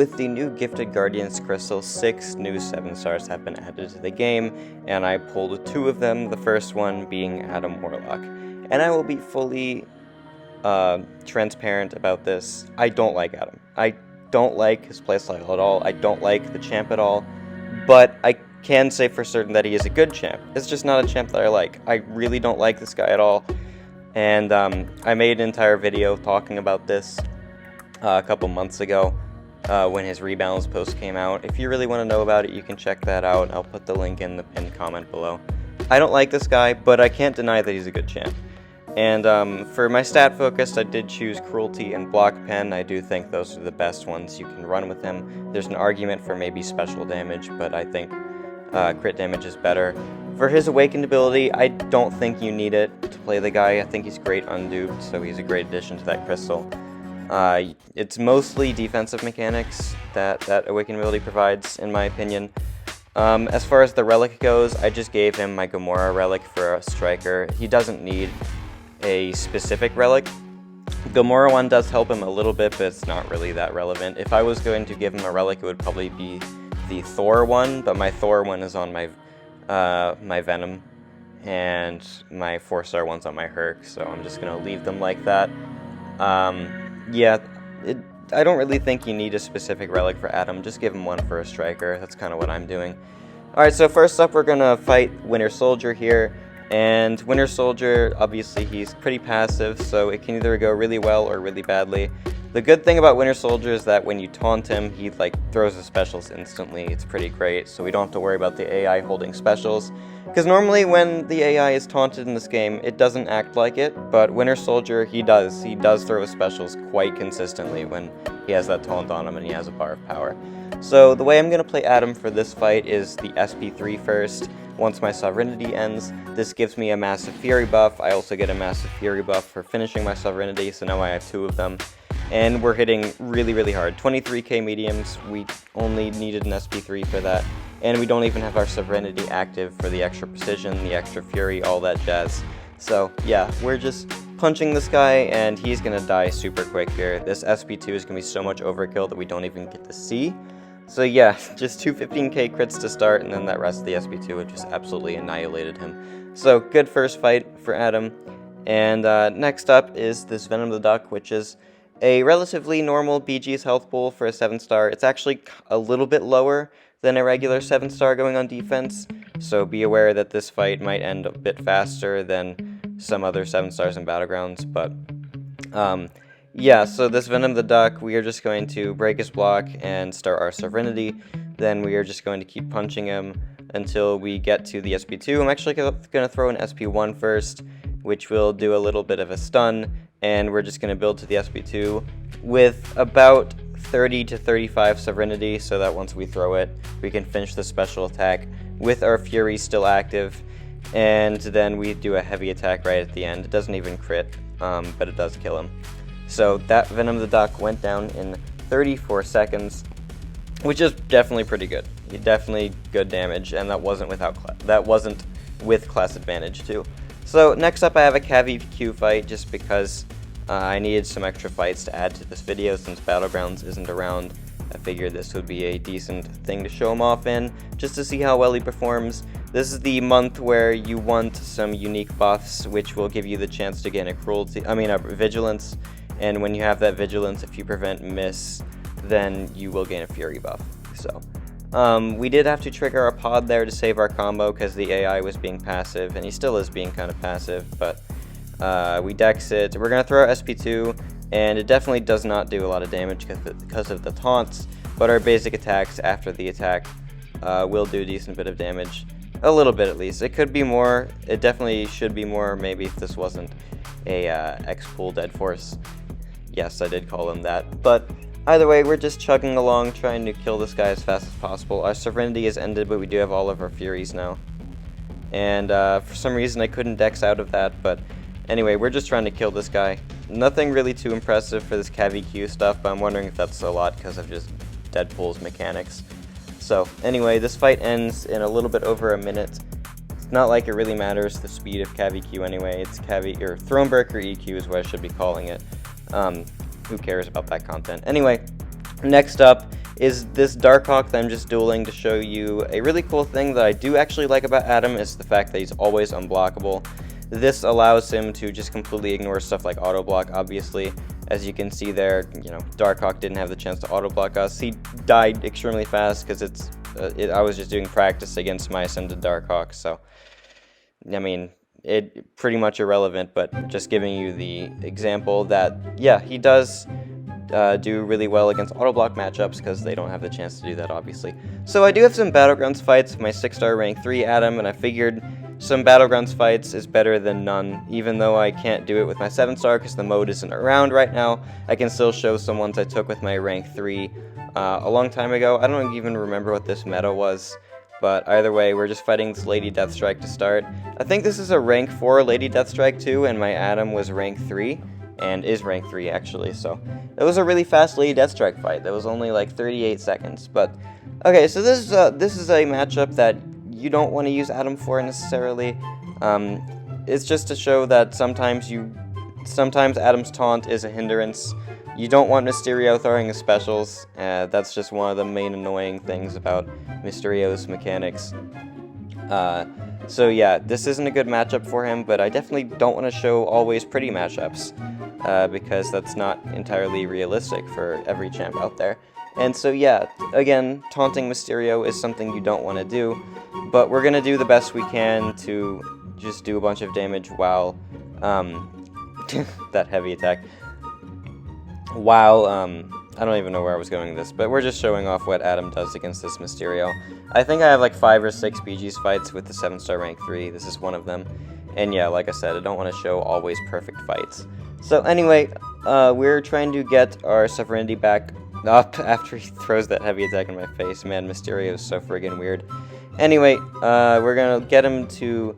with the new Gifted Guardians crystal, 6 new 7 stars have been added to the game, and I pulled 2 of them, the first one being Adam Warlock. And I will be fully transparent about this. I don't like Adam. I don't like his playstyle at all. I don't like the champ at all, but I can say for certain that he is a good champ. It's just not a champ that I like. I really don't like this guy at all, and I made an entire video talking about this a couple months ago when his rebalance post came out. If you really want to know about it, you can check that out. I'll put the link in the pinned comment below. I don't like this guy, but I can't deny that he's a good champ. And for my stat focus, I did choose Cruelty and Block Pen. I do think those are the best ones you can run with him. There's an argument for maybe special damage, but I think crit damage is better. For his Awakened ability, I don't think you need it to play the guy. I think he's great unduped, so he's a great addition to that crystal. It's mostly defensive mechanics that Awakened ability provides, in my opinion. As far as the relic goes, I just gave him my Gamora relic for a striker. He doesn't need a specific relic. Gamora one does help him a little bit, but it's not really that relevant. If I was going to give him a relic, it would probably be the Thor one, but my Thor one is on my my Venom, and my 4-star one's on my Herc, so I'm just gonna leave them like that. Yeah, I don't really think you need a specific relic for Adam. Just give him one for a striker. That's kind of what I'm doing. Alright, so first up we're gonna fight Winter Soldier here. And Winter Soldier, obviously he's pretty passive, so it can either go really well or really badly. The good thing about Winter Soldier is that when you taunt him, he throws his specials instantly. It's pretty great, so we don't have to worry about the AI holding specials. Because normally when the AI is taunted in this game, it doesn't act like it, but Winter Soldier, he does. He does throw his specials quite consistently when he has that taunt on him and he has a bar of power. So the way I'm going to play Adam for this fight is the SP3 first. Once my Sovereignty ends, this gives me a massive Fury buff. I also get a massive Fury buff for finishing my Sovereignty, so now I have 2 of them. And we're hitting really, really hard. 23k mediums, we only needed an SP3 for that. And we don't even have our Sovereignty active for the extra precision, the extra Fury, all that jazz. So yeah, we're just punching this guy, and he's gonna die super quick here. This SP2 is gonna be so much overkill that we don't even get to see. So yeah, just 2 15k crits to start, and then that rest of the SP2 would just absolutely annihilated him. So good first fight for Adam. And next up is this Venom the Duck, which is a relatively normal BG's health pool for a 7-star. It's actually a little bit lower than a regular 7-star going on defense, so be aware that this fight might end a bit faster than some other 7-stars in Battlegrounds, but yeah, so this Venom the Duck, we are just going to break his block and start our Sovereignty. Then we are just going to keep punching him until we get to the SP2. I'm actually going to throw an SP1 first, which will do a little bit of a stun, and we're just going to build to the SP2 with about 30 to 35 Sovereignty, so that once we throw it, we can finish the special attack with our Fury still active, and then we do a heavy attack right at the end. It doesn't even crit, but it does kill him. So that Venom the Duck went down in 34 seconds, which is definitely pretty good. Definitely good damage, and that wasn't with class advantage too. So next up I have a Cav EQ fight, just because I needed some extra fights to add to this video since Battlegrounds isn't around. I figured this would be a decent thing to show him off in, just to see how well he performs. This is the month where you want some unique buffs, which will give you the chance to gain a Vigilance. And when you have that Vigilance, if you prevent miss, then you will gain a Fury buff. So, we did have to trigger our pod there to save our combo because the AI was being passive, and he still is being kind of passive, but we dex it. We're going to throw our SP2, and it definitely does not do a lot of damage because of the taunts, but our basic attacks after the attack will do a decent bit of damage. A little bit at least. It could be more. It definitely should be more, maybe if this wasn't a X-Pool Dead Force. Yes, I did call him that. But either way, we're just chugging along, trying to kill this guy as fast as possible. Our Sovereignty is ended, but we do have all of our Furies now. And for some reason, I couldn't dex out of that, but anyway, we're just trying to kill this guy. Nothing really too impressive for this Cav EQ stuff, but I'm wondering if that's a lot because of just Deadpool's mechanics. So anyway, this fight ends in a little bit over a minute. It's not like it really matters the speed of Cav EQ anyway. It's Thronebreaker EQ is what I should be calling it. Who cares about that content? Anyway, next up is this Darkhawk that I'm just dueling to show you a really cool thing that I do actually like about Adam is the fact that he's always unblockable. This allows him to just completely ignore stuff like auto block, obviously. As you can see there, you know, Darkhawk didn't have the chance to auto block us. He died extremely fast because I was just doing practice against my Ascended Darkhawk, so I mean, it pretty much irrelevant, but just giving you the example that, yeah, he does do really well against auto block matchups because they don't have the chance to do that, obviously. So I do have some Battlegrounds fights with my 6-star rank 3 Adam, and I figured some Battlegrounds fights is better than none. Even though I can't do it with my 7-star because the mode isn't around right now, I can still show some ones I took with my rank 3 a long time ago. I don't even remember what this meta was, but either way, we're just fighting this Lady Deathstrike to start. I think this is a rank 4 Lady Deathstrike too, and my Adam was rank 3, and is rank 3 actually, so it was a really fast Lady Deathstrike fight. That was only like 38 seconds, but okay, so this is a matchup that you don't want to use Adam for necessarily. It's just to show that sometimes Adam's taunt is a hindrance. You don't want Mysterio throwing his specials. That's just one of the main annoying things about Mysterio's mechanics. So yeah, this isn't a good matchup for him, but I definitely don't want to show always pretty matchups, because that's not entirely realistic for every champ out there. And so yeah, again, taunting Mysterio is something you don't want to do, but we're going to do the best we can to just do a bunch of damage while, that heavy attack, while, I don't even know where I was going with this, but we're just showing off what Adam does against this Mysterio. I think I have like 5 or 6 BG's fights with the 7-star rank 3, this is one of them, and yeah, like I said, I don't want to show always perfect fights. So anyway, we're trying to get our sovereignty back up after he throws that heavy attack in my face. Man, Mysterio is so friggin' weird. Anyway, we're gonna get him to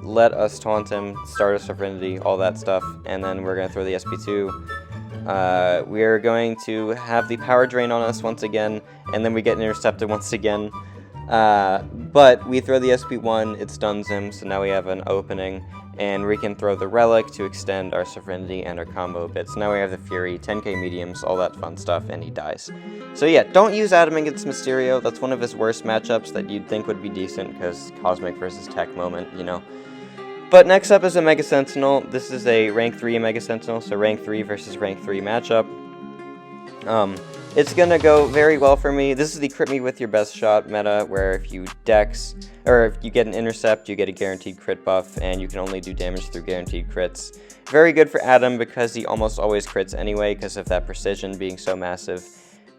let us taunt him, start a sovereignty, all that stuff, and then we're gonna throw the SP2. We're going to have the power drain on us once again, and then we get intercepted once again. But we throw the SP1, it stuns him, so now we have an opening, and we can throw the Relic to extend our sovereignty and our combo bits. Now we have the Fury, 10k mediums, all that fun stuff, and he dies. So yeah, don't use Adam against Mysterio. That's one of his worst matchups that you'd think would be decent, because Cosmic versus Tech moment, you know. But next up is a Mega Sentinel. This is a rank 3 Mega Sentinel, so rank 3 versus rank 3 matchup. It's gonna go very well for me. This is the crit me with your best shot meta, where if you dex, or if you get an intercept, you get a guaranteed crit buff, and you can only do damage through guaranteed crits. Very good for Adam, because he almost always crits anyway, because of that precision being so massive.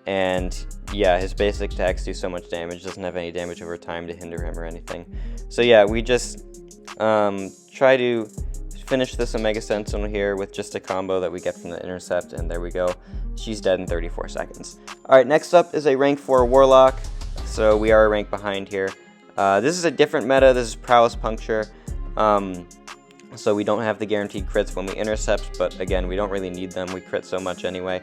And yeah, his basic attacks do so much damage, doesn't have any damage over time to hinder him or anything. So yeah, we just try to finish this Omega Sentinel here with just a combo that we get from the intercept, and there we go. She's dead in 34 seconds. Alright, next up is a rank 4 Warlock, so we are a rank behind here. This is a different meta, this is Prowess Puncture, so we don't have the guaranteed crits when we intercept, but again, we don't really need them, we crit so much anyway.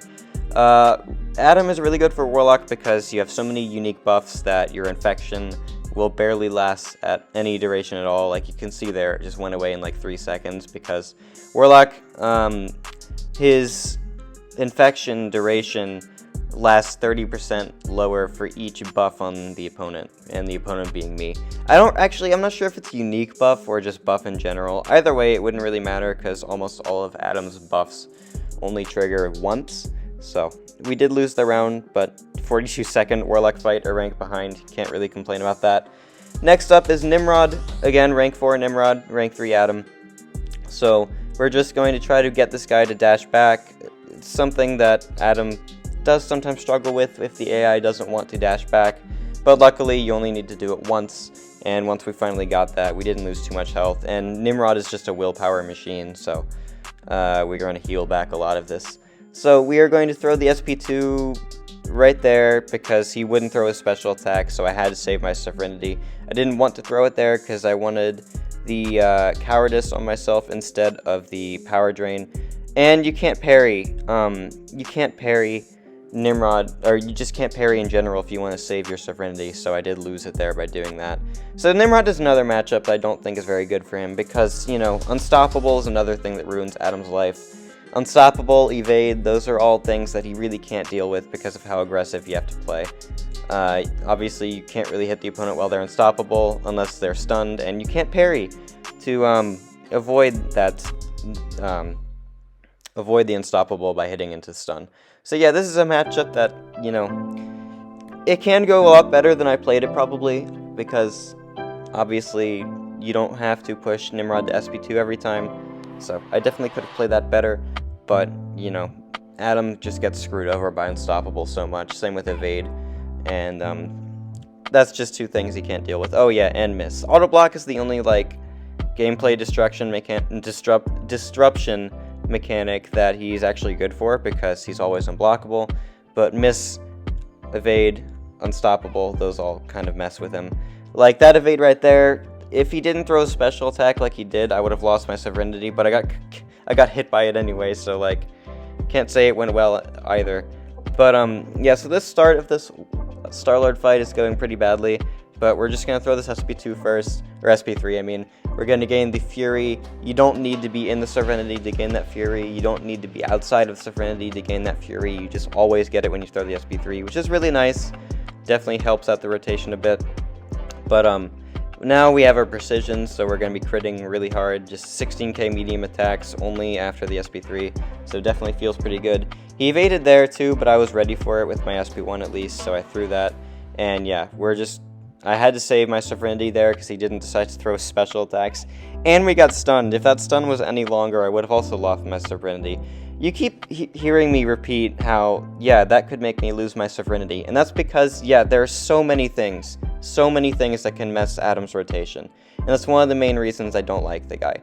Adam is really good for Warlock because you have so many unique buffs that your infection will barely last at any duration at all. Like you can see there, it just went away in like 3 seconds because Warlock, his infection duration lasts 30% lower for each buff on the opponent, and the opponent being me. I'm not sure if it's a unique buff or just buff in general. Either way, it wouldn't really matter because almost all of Adam's buffs only trigger once. So we did lose the round, but 42-second Warlock fight, a rank behind. Can't really complain about that. Next up is Nimrod. Again, rank 4 Nimrod, rank 3 Adam. So we're just going to try to get this guy to dash back. It's something that Adam does sometimes struggle with if the AI doesn't want to dash back. But luckily, you only need to do it once. And once we finally got that, we didn't lose too much health. And Nimrod is just a willpower machine, so we're going to heal back a lot of this. So we are going to throw the SP2 right there because he wouldn't throw a special attack, so I had to save my sovereignty. I didn't want to throw it there because I wanted the cowardice on myself instead of the power drain. And you can't parry. You can't parry Nimrod, or you just can't parry in general if you want to save your sovereignty, so I did lose it there by doing that. So Nimrod is another matchup that I don't think is very good for him because, you know, Unstoppable is another thing that ruins Adam's life. Unstoppable, evade, those are all things that he really can't deal with because of how aggressive you have to play. Obviously, you can't really hit the opponent while they're unstoppable unless they're stunned, and you can't parry to avoid that, avoid the unstoppable by hitting into stun. So yeah, this is a matchup that, you know, it can go a lot better than I played it probably, because obviously you don't have to push Nimrod to SP2 every time, so I definitely could have played that better, but, you know, Adam just gets screwed over by Unstoppable so much, same with Evade, and that's just two things he can't deal with. Oh yeah, and Miss. Auto Block is the only, like, gameplay disruption mechanic that he's actually good for, because he's always unblockable, but Miss, Evade, Unstoppable, those all kind of mess with him. Like, that Evade right there, if he didn't throw a special attack like he did, I would have lost my Sovereignty, but I got hit by it anyway, so, like, can't say it went well either. But, yeah, so this start of this Star-Lord fight is going pretty badly, but we're just going to throw this SP2 first, or SP3, I mean. We're going to gain the Fury. You don't need to be in the Sovereignty to gain that Fury. You don't need to be outside of Sovereignty to gain that Fury. You just always get it when you throw the SP3, which is really nice. Definitely helps out the rotation a bit. But, now we have our precision, so we're going to be critting really hard, just 16k medium attacks only after the SP3, so definitely feels pretty good. He evaded there too, but I was ready for it with my SP1 at least, so I threw that, and yeah, I had to save my Sovereignty there because he didn't decide to throw special attacks, and we got stunned. If that stun was any longer, I would have also lost my Sovereignty. You keep hearing me repeat how, yeah, that could make me lose my Sovereignty, and that's because, yeah, there are so many things that can mess Adam's rotation, and that's one of the main reasons I don't like the guy.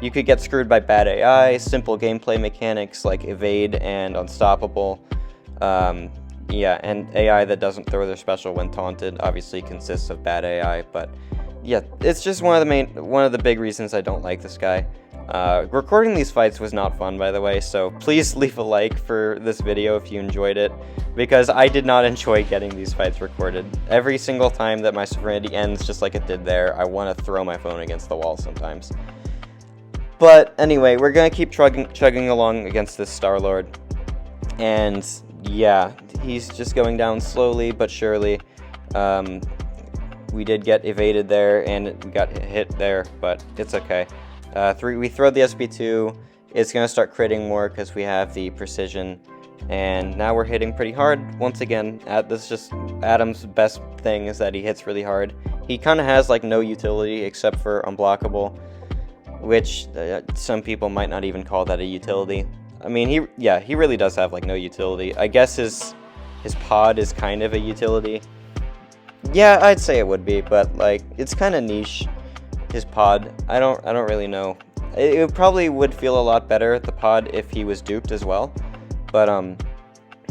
You could get screwed by bad AI, simple gameplay mechanics like Evade and Unstoppable, yeah, and AI that doesn't throw their special when taunted obviously consists of bad AI, but yeah, it's just one of the big reasons I don't like this guy. Recording these fights was not fun, by the way, so please leave a like for this video if you enjoyed it, because I did not enjoy getting these fights recorded. Every single time that my Sovereignty ends just like it did there, I want to throw my phone against the wall sometimes. But anyway, we're going to keep chugging along against this Star-Lord, and yeah, he's just going down slowly but surely. We did get evaded there, and we got hit there, but it's okay. We throw the SP2, it's going to start critting more because we have the precision, and now we're hitting pretty hard. Once again, this is just Adam's best thing is that he hits really hard. He kind of has like no utility except for unblockable, which some people might not even call that a utility. I mean, he really does have like no utility. I guess his pod is kind of a utility. Yeah, I'd say it would be, but like it's kind of niche. His pod, I don't really know. It probably would feel a lot better, the pod, if he was duped as well. But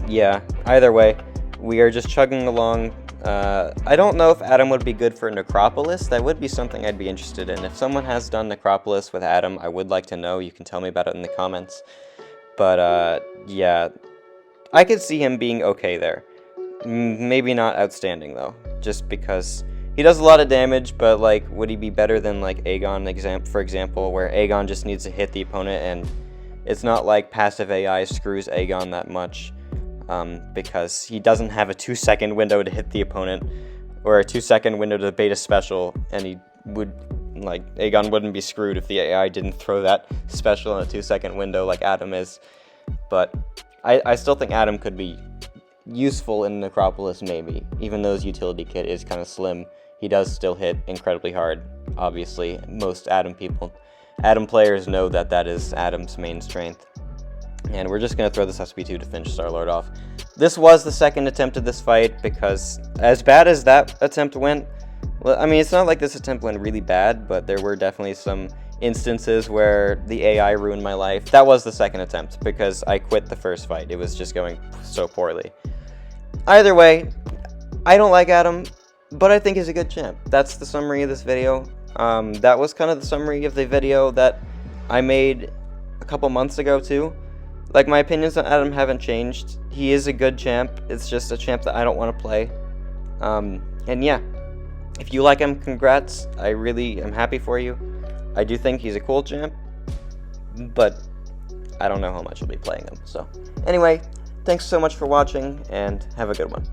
yeah, either way, we are just chugging along. I don't know if Adam would be good for Necropolis. That would be something I'd be interested in. If someone has done Necropolis with Adam, I would like to know. You can tell me about it in the comments. But yeah, I could see him being okay there. Maybe not outstanding though, just because he does a lot of damage, but like, would he be better than like Aegon, for example, where Aegon just needs to hit the opponent, and it's not like passive AI screws Aegon that much, because he doesn't have a 2-second window to hit the opponent, or a 2-second window to bait a special, and Aegon wouldn't be screwed if the AI didn't throw that special in a 2-second window like Adam is. But I still think Adam could be useful in Necropolis, maybe, even though his utility kit is kind of slim. He does still hit incredibly hard, obviously. Most Adam players know that that is Adam's main strength. And we're just going to throw this SP2 to finish Star-Lord off. This was the second attempt at this fight, because as bad as that attempt went, well, I mean, it's not like this attempt went really bad, but there were definitely some instances where the AI ruined my life. That was the second attempt, because I quit the first fight. It was just going so poorly. Either way, I don't like Adam, but I think he's a good champ. That's the summary of this video. That was kind of the summary of the video that I made a couple months ago too. Like, my opinions on Adam haven't changed. He is a good champ. It's just a champ that I don't want to play. And yeah, if you like him, congrats. I really am happy for you. I do think he's a cool champ, but I don't know how much I'll be playing him. So, anyway, thanks so much for watching, and have a good one.